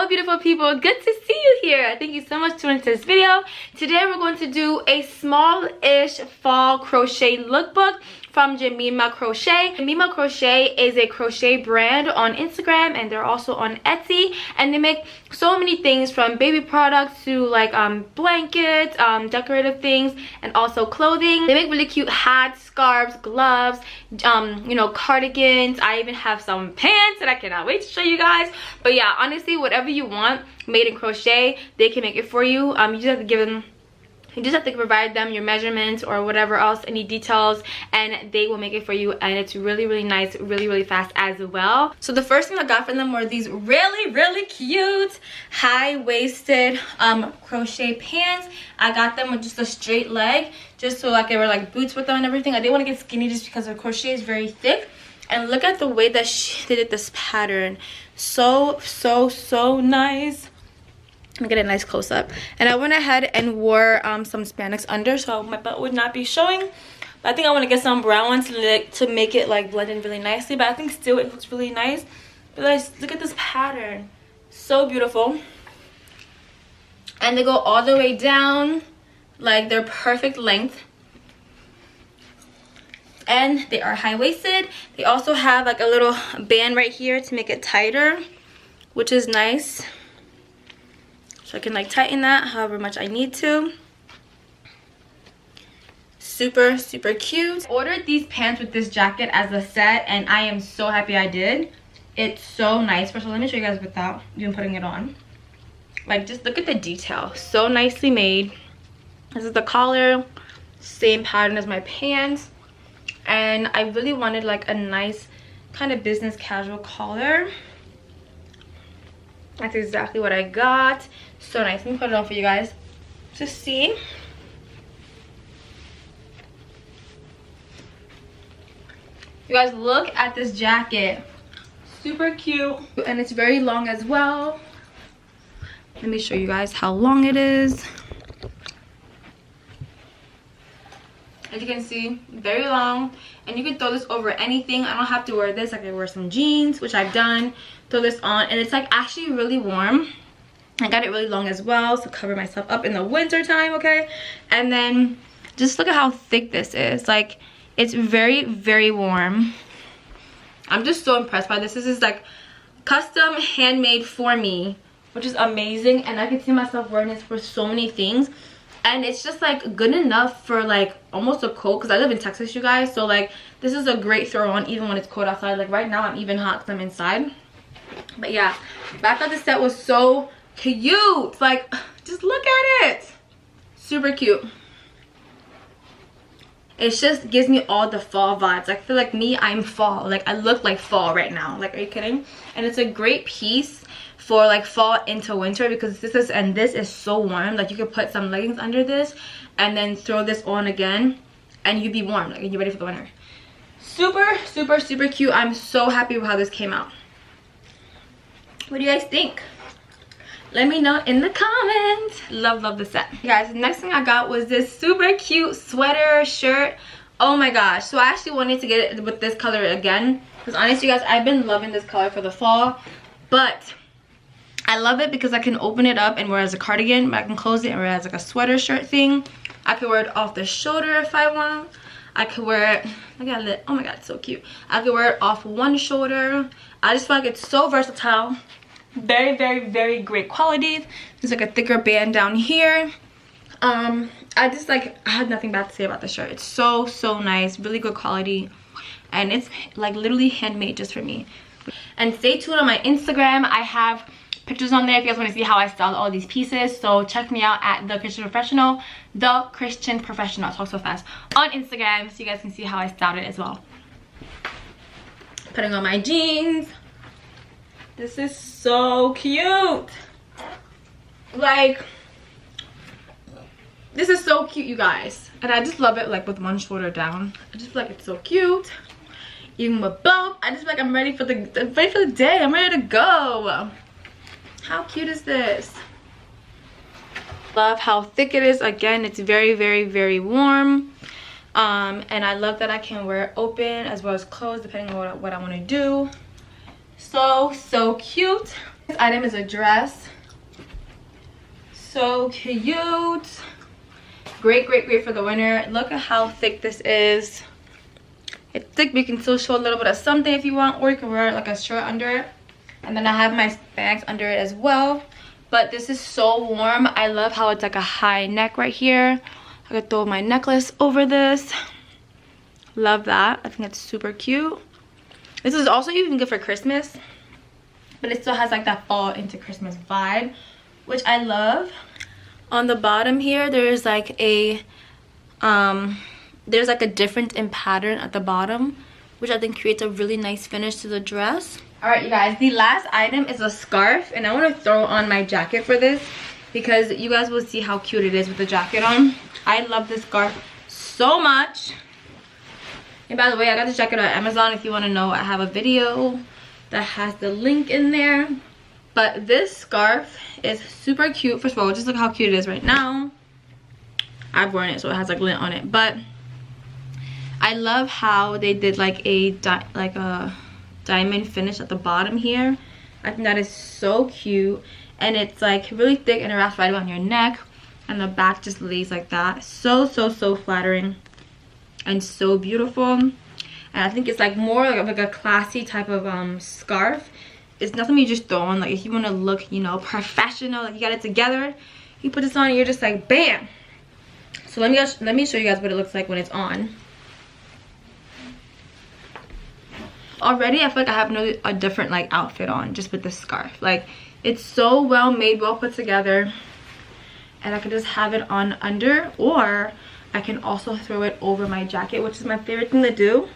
Hello beautiful people, good to see you here. Thank you so much for tuning into this video. Today we're going to do a small-ish fall crochet lookbook from Jemima Crochet. Jemima Crochet is a crochet brand on Instagram, and they're also on Etsy, and they make so many things from baby products to like blankets, decorative things, and also clothing. They make really cute hats, scarves, gloves, you know, cardigans. I even have some pants that I cannot wait to show you guys. But yeah, honestly, whatever you want made in crochet, they can make it for you. You just have to give them, you just have to provide them your measurements or whatever else, any details, and they will make it for you. And it's really nice, really fast as well. So the first thing I got from them were these really cute high-waisted crochet pants. I got them with just a straight leg, just so like they were like boots with them and everything. I didn't want to get skinny just because the crochet is very thick. And look at the way that they did this pattern. So nice. Let me get a nice close-up. And I went ahead and wore some spandex under, so my butt would not be showing. But I think I want to get some brown ones to make it like blend in really nicely. But I think still it looks really nice. But guys, look at this pattern. So beautiful. And they go all the way down. Like, they're perfect length. And they are high-waisted. They also have like a little band right here to make it tighter, which is nice. So I can like tighten that however much I need to. Super cute. Ordered these pants with this jacket as a set, and I am so happy I did. It's so nice. First of all, let me show you guys without even putting it on. Like, just look at the detail. So nicely made. This is the collar, same pattern as my pants. And I really wanted like a nice kind of business casual collar. That's exactly what I got. So nice. Let me put it on for you guys to see. You guys, look at this jacket. Super cute. And it's very long as well. Let me show you guys how long it is. As you can see, very long, and you can throw this over anything. I don't have to wear this. I can wear some jeans, which I've done. Throw this on, and it's like actually really warm. I got it really long as well, so cover myself up in the winter time, okay? And then just look at how thick this is. Like, it's very warm. I'm just so impressed by this. This is like custom handmade for me, which is amazing, and I can see myself wearing this for so many things. And it's just like good enough for like almost a coat, because I live in Texas, you guys. So like this is a great throw on even when it's cold outside. Like right now I'm even hot because I'm inside. But yeah, back of the set was so cute. Like, just look at it. Super cute. It just gives me all the fall vibes. I feel like me, I'm fall. Like, I look like fall right now. Like, are you kidding? And it's a great piece for like fall into winter, because this is so warm. Like, you could put some leggings under this and then throw this on again and you'd be warm, like, you're ready for the winter. Super cute. I'm so happy with how this came out. What do you guys think? Let me know in the comments. Love the set. Guys, the next thing I got was this super cute sweater shirt. Oh my gosh. So I actually wanted to get it with this color again, because honestly, you guys, I've been loving this color for the fall. But I love it because I can open it up and wear it as a cardigan, but I can close it and wear it as like a sweater shirt thing. I could wear it off the shoulder if I want. I could wear it, I got lit. Oh my god, it's so cute. I could wear it off one shoulder. I just feel like it's so versatile. Very great quality. There's like a thicker band down here. I just like, I had nothing bad to say about the shirt. It's so nice, really good quality, and it's like literally handmade just for me. And stay tuned on my Instagram. I have pictures on there if you guys want to see how I styled all these pieces. So check me out at The Christian Professional. The Christian Professional, I talk so fast, on Instagram, so you guys can see how I styled it as well. Putting on my jeans. This is so cute. Like, this is so cute, you guys. And I just love it like with one shoulder down. I just feel like it's so cute. Even with both, I just feel like I'm ready for the day. I'm ready to go. How cute is this? Love how thick it is. Again, it's very warm. And I love that I can wear it open as well as closed depending on what I want to do. So cute. This item is a dress. So cute. Great, great, great for the winter. Look at how thick this is. It's thick, but you can still show a little bit of something if you want, or you can wear like a shirt under it. And then I have my bags under it as well. But this is so warm. I love how it's like a high neck right here. I could throw my necklace over this. Love that. I think it's super cute. This is also even good for Christmas, but it still has like that fall into Christmas vibe, which I love. On the bottom here, there's like a difference in pattern at the bottom, which I think creates a really nice finish to the dress. All right, you guys, the last item is a scarf, and I want to throw on my jacket for this because you guys will see how cute it is with the jacket on. I love this scarf so much. And by the way, I got this jacket on Amazon. If you want to know, I have a video that has the link in there. But this scarf is super cute. First of all, just look how cute it is right now. I've worn it, so it has like lint on it. But I love how they did like a diamond finish at the bottom here. I think that is so cute. And it's like really thick and it wraps right around your neck. And the back just lays like that. So, so, so flattering. And so beautiful. And I think it's like more like a classy type of scarf. It's nothing you just throw on. Like if you want to look, you know, professional, like you got it together, you put this on and you're just like bam. So let me show you guys what it looks like when it's on. Already I feel like I have a different like outfit on just with this scarf. Like it's so well made, well put together, and I can just have it on under, or I can also throw it over my jacket, which is my favorite thing to do.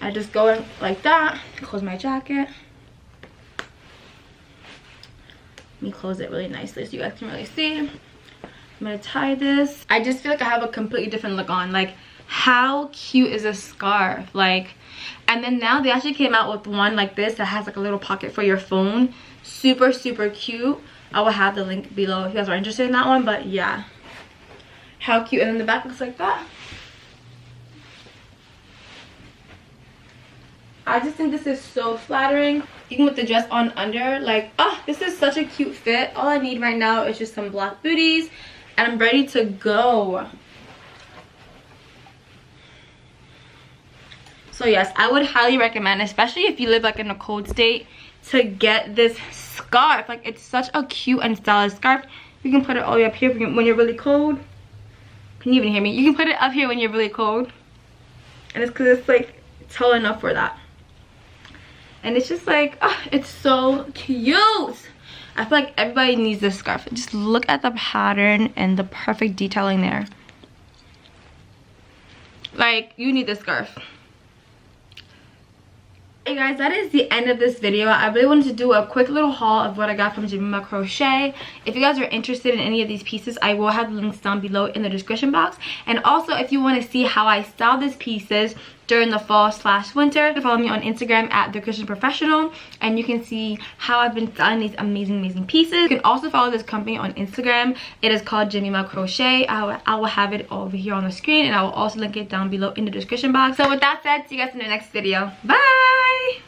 I just go in like that, close my jacket. Let me close it really nicely so you guys can really see. I'm gonna tie this. I just feel like I have a completely different look on. Like, how cute is this scarf? Like, and then now they actually came out with one like this that has like a little pocket for your phone. Super, super cute. I will have the link below if you guys are interested in that one. But yeah, how cute. And then the back looks like that. I just think this is so flattering, even with the dress on under. Like, oh, this is such a cute fit. All I need right now is just some black booties, and I'm ready to go. So yes, I would highly recommend, especially if you live like in a cold state, to get this scarf. Like, it's such a cute and stylish scarf. You can put it all the way up here when you're really cold. Can you even hear me? You can put it up here when you're really cold, and it's because it's like tall enough for that. And it's just like, oh, it's so cute. I feel like everybody needs this scarf. Just look at the pattern and the perfect detailing there. Like, you need this scarf. Hey guys, that is the end of this video. I really wanted to do a quick little haul of what I got from Jemima Crochet. If you guys are interested in any of these pieces, I will have the links down below in the description box. And also, if you want to see how I style these pieces during the fall/winter, you can follow me on Instagram at @TheChristianProfessional, and you can see how I've been styling these amazing pieces. You can also follow this company on Instagram. It is called Jemima Crochet. I will have it over here on the screen, and I will also link it down below in the description box. So with that said, see you guys in the next video. Bye.